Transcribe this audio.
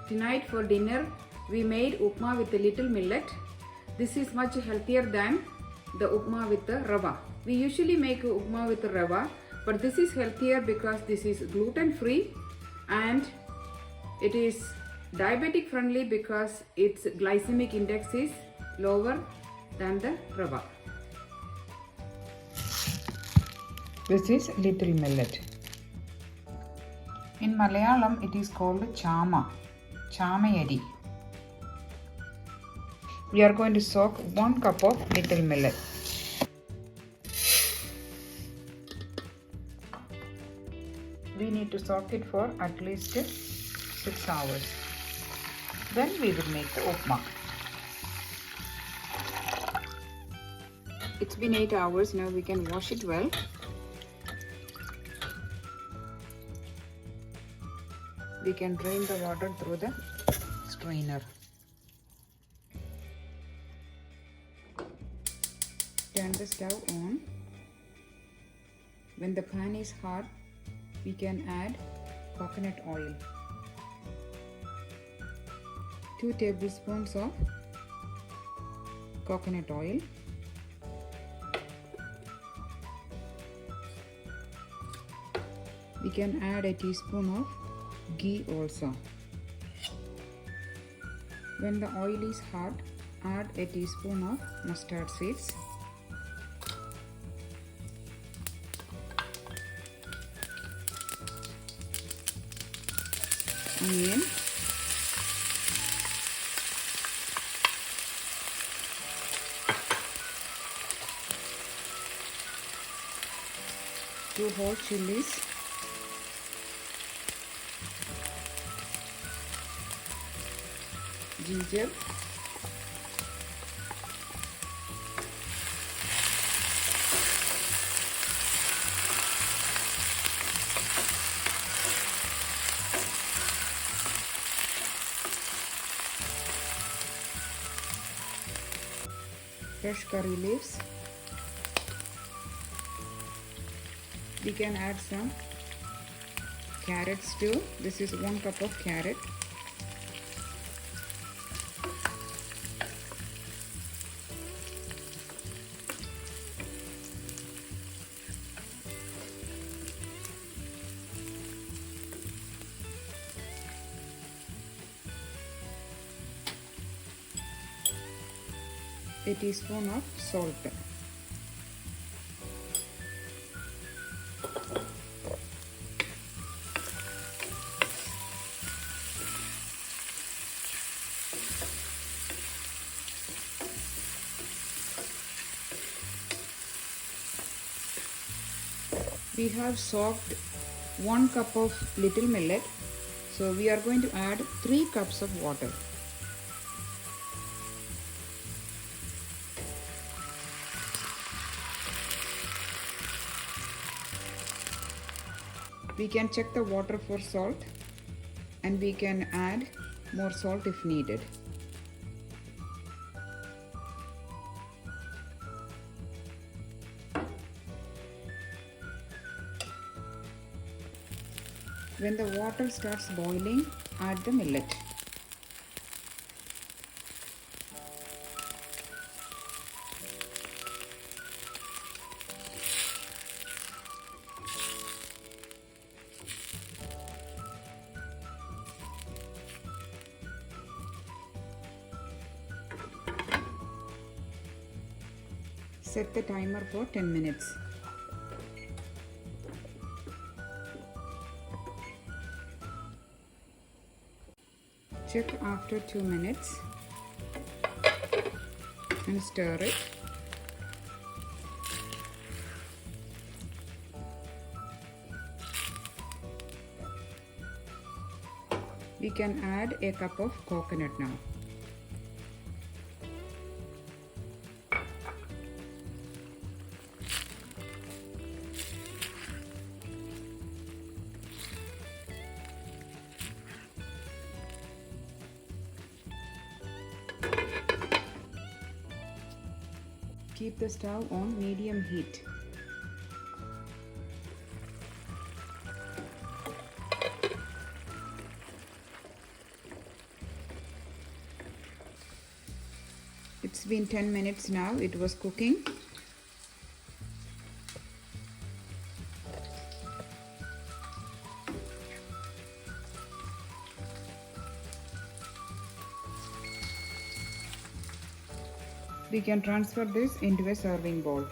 Tonight for dinner we made upma with a little millet. This is much healthier than the upma with the rava. We usually make upma with the rava, but this is healthier because this is gluten free and it is diabetic friendly because its glycemic index is lower than the rava. This is little millet. In Malayalam it is called chama, chamayari. We are going to soak 1 cup of little millet. We need to soak it for at least 6 hours. Then we will make the upma. It's been 8 hours. Now we can wash it well. We can drain the water through the strainer. Turn the stove on. When the pan is hot, we can add coconut oil. 2 tablespoons of coconut oil. We can add a teaspoon of ghee also. When the oil is hot, add a teaspoon of mustard seeds. Onion. Two whole chilies. Ginger. Fresh curry leaves. We can add some carrots too. This is 1 cup of carrot. A teaspoon of salt. We have soaked 1 cup of little millet, so we are going to add 3 cups of water. We can check the water for salt and we can add more salt if needed. When the water starts boiling, add the millet. Set the timer for 10 minutes. Check after 2 minutes and stir it. We can add a cup of coconut now. Keep the stove on medium heat. It's been 10 minutes now. It was cooking. We can transfer this into a serving bowl.